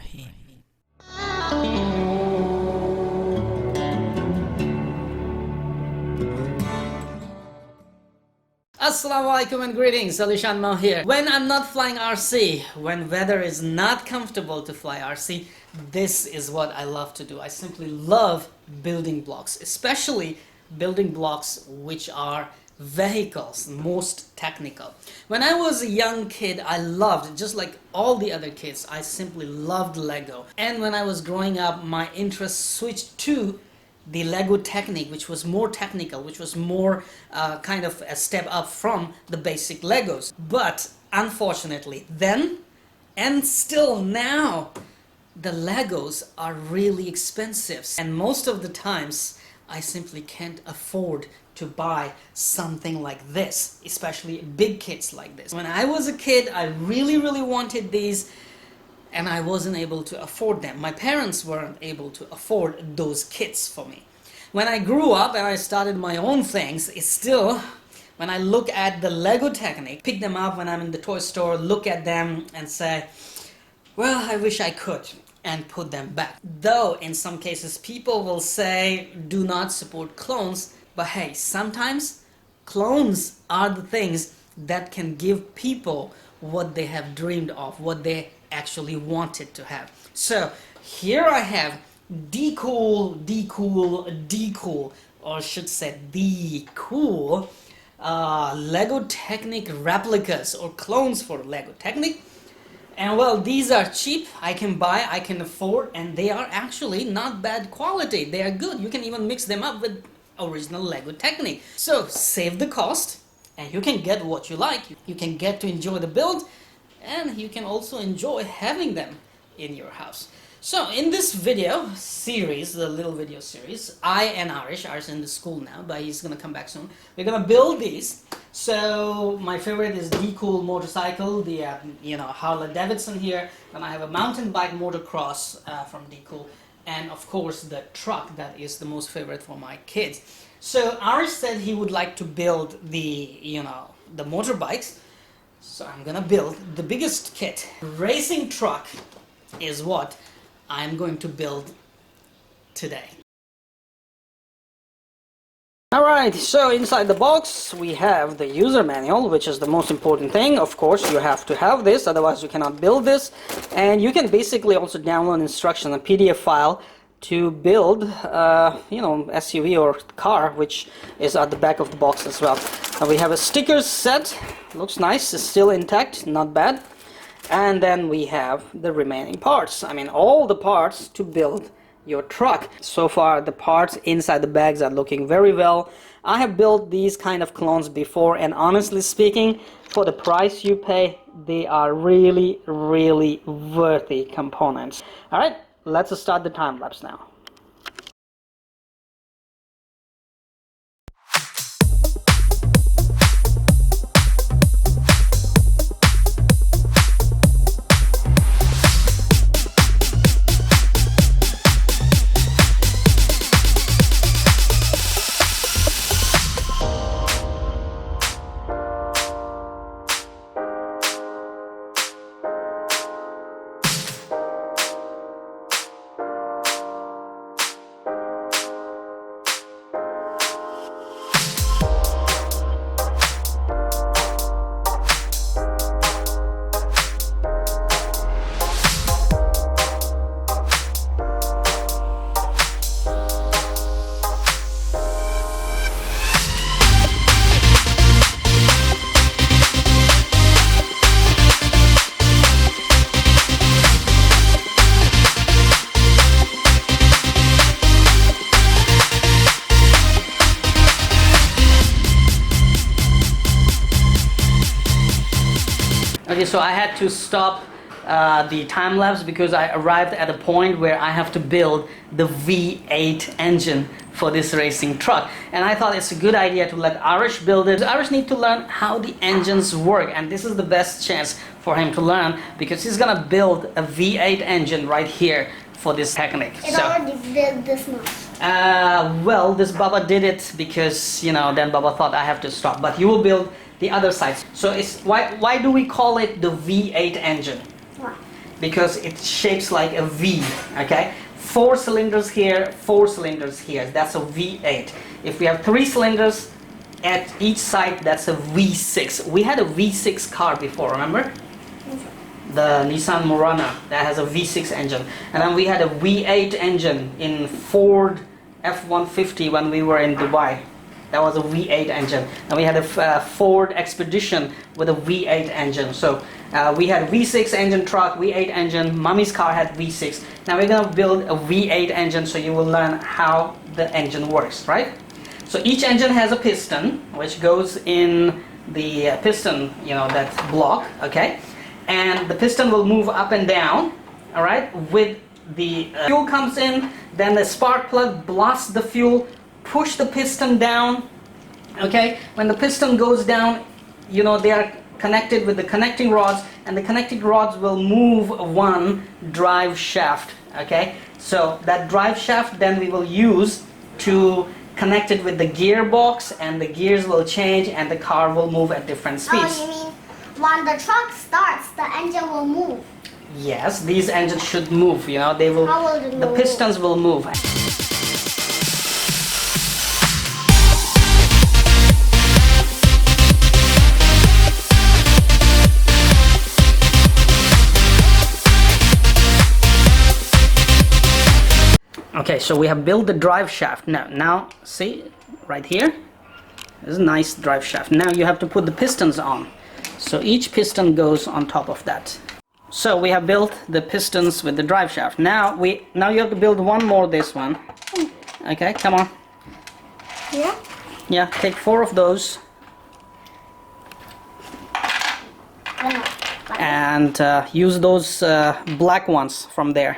Rahim. Assalamu alaikum and greetings, Alishan Mao here. When I'm not flying RC, when weather is not comfortable to fly RC, this is what I love to do. I simply love building blocks, especially building blocks which are vehicles, most technical. When I was a young kid, I loved, just like all the other kids, I simply loved Lego. And when I was growing up, my interest switched to the Lego Technic, which was more technical, which was more kind of a step up from the basic Legos. But unfortunately, then and still now, the Legos are really expensive. And most of the times, I simply can't afford to buy something like this, especially big kits like this. When I was a kid, I really wanted these, and I wasn't able to afford them. My parents weren't able to afford those kits for me. When I grew up and I started my own things, it's still, when I look at the Lego Technic, pick them up when I'm in the toy store, look at them and say, well, I wish I could, and put them back. Though in some cases people will say, do not support clones, but hey, sometimes clones are the things that can give people what they have dreamed of, what they actually wanted to have. So here I have Decool, or I should say DeCool Lego Technic replicas or clones for Lego Technic. And well, these are cheap, I can buy, I can afford, and they are actually not bad quality. They are good. You can even mix them up with original Lego Technic. So save the cost and you can get what you like. You can get to enjoy the build, and you can also enjoy having them in your house. So in this video series, the little video series, I and Arish is in the school now, but he's gonna come back soon. We're gonna build these. So my favorite is DeCool motorcycle, the Harley Davidson here, and I have a mountain bike motocross from DeCool, and of course the truck that is the most favorite for my kids. So Arish said he would like to build the the motorbikes. So I'm gonna build the biggest kit. Racing truck is what I'm going to build today. Alright, so inside the box we have the user manual, which is the most important thing. Of course you have to have this, otherwise you cannot build this. And you can basically also download instruction, a PDF file to build SUV or car, which is at the back of the box as well. Now we have a stickers set, looks nice, it's still intact, not bad. And then we have the remaining parts, I mean all the parts to build your truck. So far the parts inside the bags are looking very well. I have built these kind of clones before, and honestly speaking, for the price you pay, they are really worthy components. Alright, let's start the time lapse now. Okay, so I had to stop the time lapse because I arrived at a point where I have to build the V8 engine for this racing truck, and I thought it's a good idea to let Arish build it. Arish needs to learn how the engines work, and this is the best chance for him to learn because he's gonna build a V8 engine right here for this Technic. It already built this much. Well, this Baba did it because then Baba thought I have to stop, but you will build the other side. So it's why do we call it the V8 engine? Why? because it shapes like a V, okay? 4 cylinders here, 4 cylinders here. That's a V8. If we have 3 cylinders at each side, that's a V6. We had a V6 car before, remember? The Nissan Murano that has a V6 engine. And then we had a V8 engine in Ford F-150 when we were in Dubai. That was a V8 engine. And we had a Ford Expedition with a V8 engine. So we had V6 engine truck, V8 engine. Mommy's car had V6. Now we're going to build a V8 engine, so you will learn how the engine works, right? So each engine has a piston which goes in the piston, that block, okay? And the piston will move up and down, all right? With the fuel comes in, then the spark plug blasts the fuel, push the piston down, okay? When the piston goes down, they are connected with the connecting rods, and the connecting rods will move one drive shaft, okay? So that drive shaft then we will use to connect it with the gearbox, and the gears will change and the car will move at different speeds. Oh, you mean when the truck starts, the engine will move? Yes, these engines should move, they will, How will it the move? pistons will move. Okay, so we have built the drive shaft. Now see, right here, this is a nice drive shaft. Now you have to put the pistons on. So each piston goes on top of that. So we have built the pistons with the drive shaft. Now you have to build one more, this one. Okay, come on. Yeah? Yeah, take 4 of those. And use those black ones from there.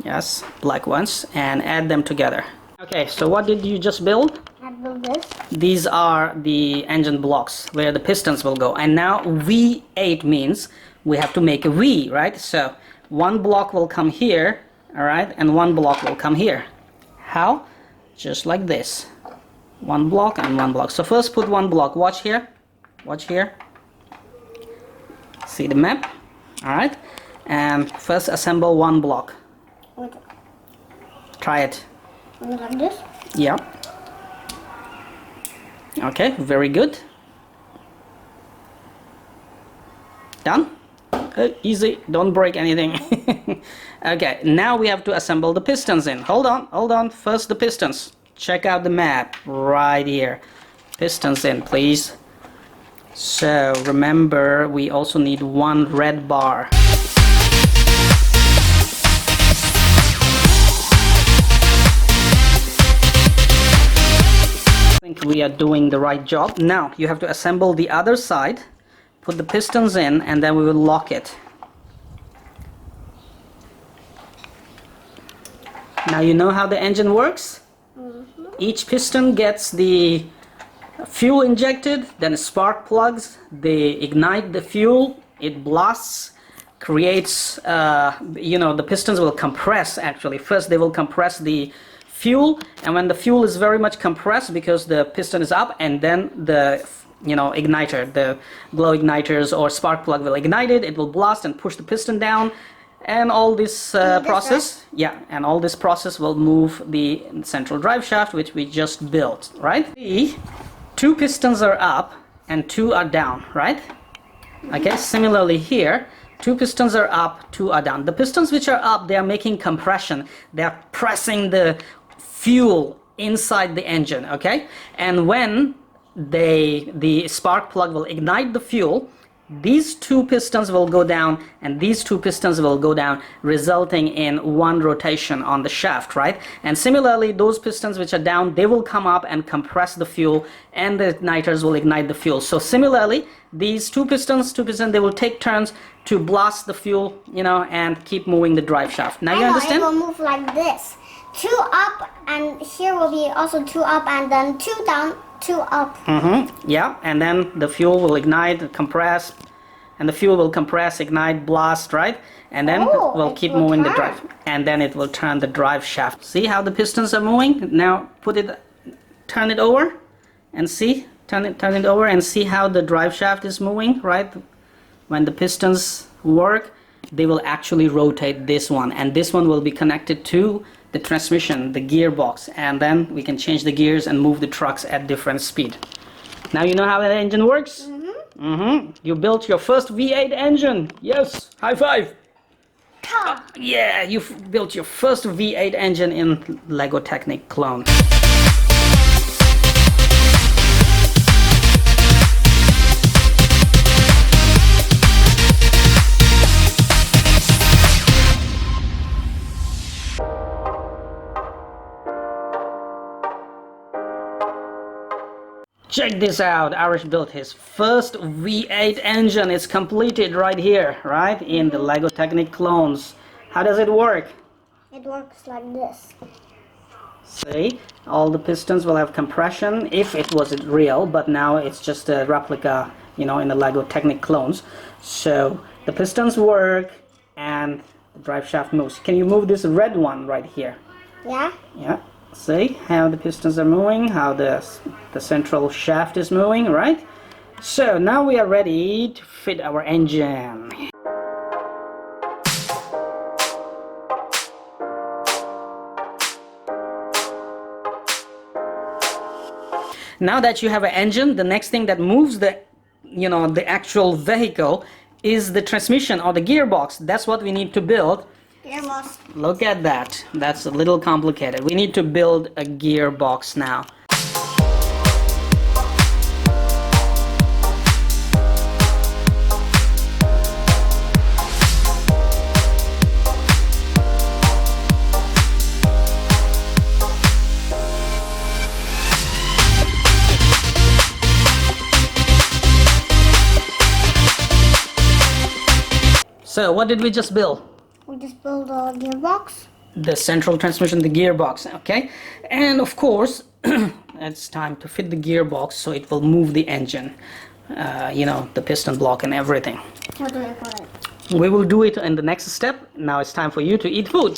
Yes, black ones, and add them together. Okay, so what did you just build? I built this. These are the engine blocks where the pistons will go. And now V8 means we have to make a V, right? So one block will come here, all right, and one block will come here. How? Just like this. One block and one block. So first put one block. Watch here. Watch here. See the map? All right. And first assemble one block. Try it. Like this? Yeah. Okay, very good. Done? Easy, don't break anything. Okay, now we have to assemble the pistons in. Hold on. First the pistons. Check out the map right here. Pistons in, please. So remember, we also need one red bar. I think we are doing the right job. Now you have to assemble the other side, put the pistons in, and then we will lock it. Now you know how the engine works? Each piston gets the fuel injected, then spark plugs, they ignite the fuel, it blasts, creates, the pistons will compress actually. First they will compress the fuel, and when the fuel is very much compressed because the piston is up, and then the igniter, the glow igniters or spark plug will ignite it, it will blast and push the piston down, and all this process, and all this process will move the central drive shaft which we just built, right? The 2 pistons are up and 2 are down, right? Okay, similarly here, 2 pistons are up, 2 are down. The pistons which are up, they are making compression, they are pressing the fuel inside the engine, okay? And when the spark plug will ignite the fuel, these 2 pistons will go down and these 2 pistons will go down, resulting in one rotation on the shaft, right? And similarly, those pistons which are down, they will come up and compress the fuel, and the igniters will ignite the fuel. So similarly, these two pistons, they will take turns to blast the fuel, and keep moving the drive shaft. Now you understand? It will move like this. 2 up, and here will be also 2 up, and then 2 down, 2 up. Yeah, and then the fuel will ignite, compress, and the fuel will compress, ignite, blast, right? And then we'll keep moving the drive, and then it will turn the drive shaft. See how the pistons are moving? Now turn it over, and turn it over, and see how the drive shaft is moving, right? When the pistons work, they will actually rotate this one, and this one will be connected to the transmission, the gearbox, and then we can change the gears and move the trucks at different speed. Now you know how that engine works? You built your first V8 engine. Yes, high five. Yeah, you've built your first V8 engine in Lego Technic clone. Check this out, Arish built his first V8 engine. It's completed right here, right? In the Lego Technic clones. How does it work? It works like this. See, all the pistons will have compression if it was real, but now it's just a replica, you know, in the Lego Technic clones. So the pistons work and the drive shaft moves. Can you move this red one right here? Yeah? Yeah. See how the pistons are moving, how the central shaft is moving, right? So now we are ready to fit our engine. Now that you have an engine, the next thing that moves the, you know, the actual vehicle is the transmission or the gearbox. That's what we need to build. Gearbox. Look at that. That's a little complicated. We need to build a gearbox now. So what did we just build? We just build a gearbox. The central transmission, the gearbox, okay? And of course, it's time to fit the gearbox so it will move the engine, you know, the piston block and everything. How do I put it? We will do it in the next step. Now it's time for you to eat food.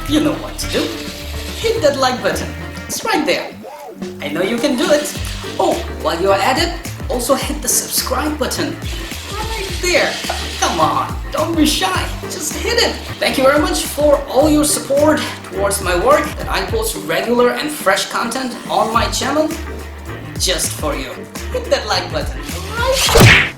You know what to do. Hit that like button. It's right there. I know you can do it. Oh, while you're at it, also hit the subscribe button. Right there. Come on, don't be shy. Just hit it. Thank you very much for all your support towards my work, that I post regular and fresh content on my channel just for you. Hit that like button. Right?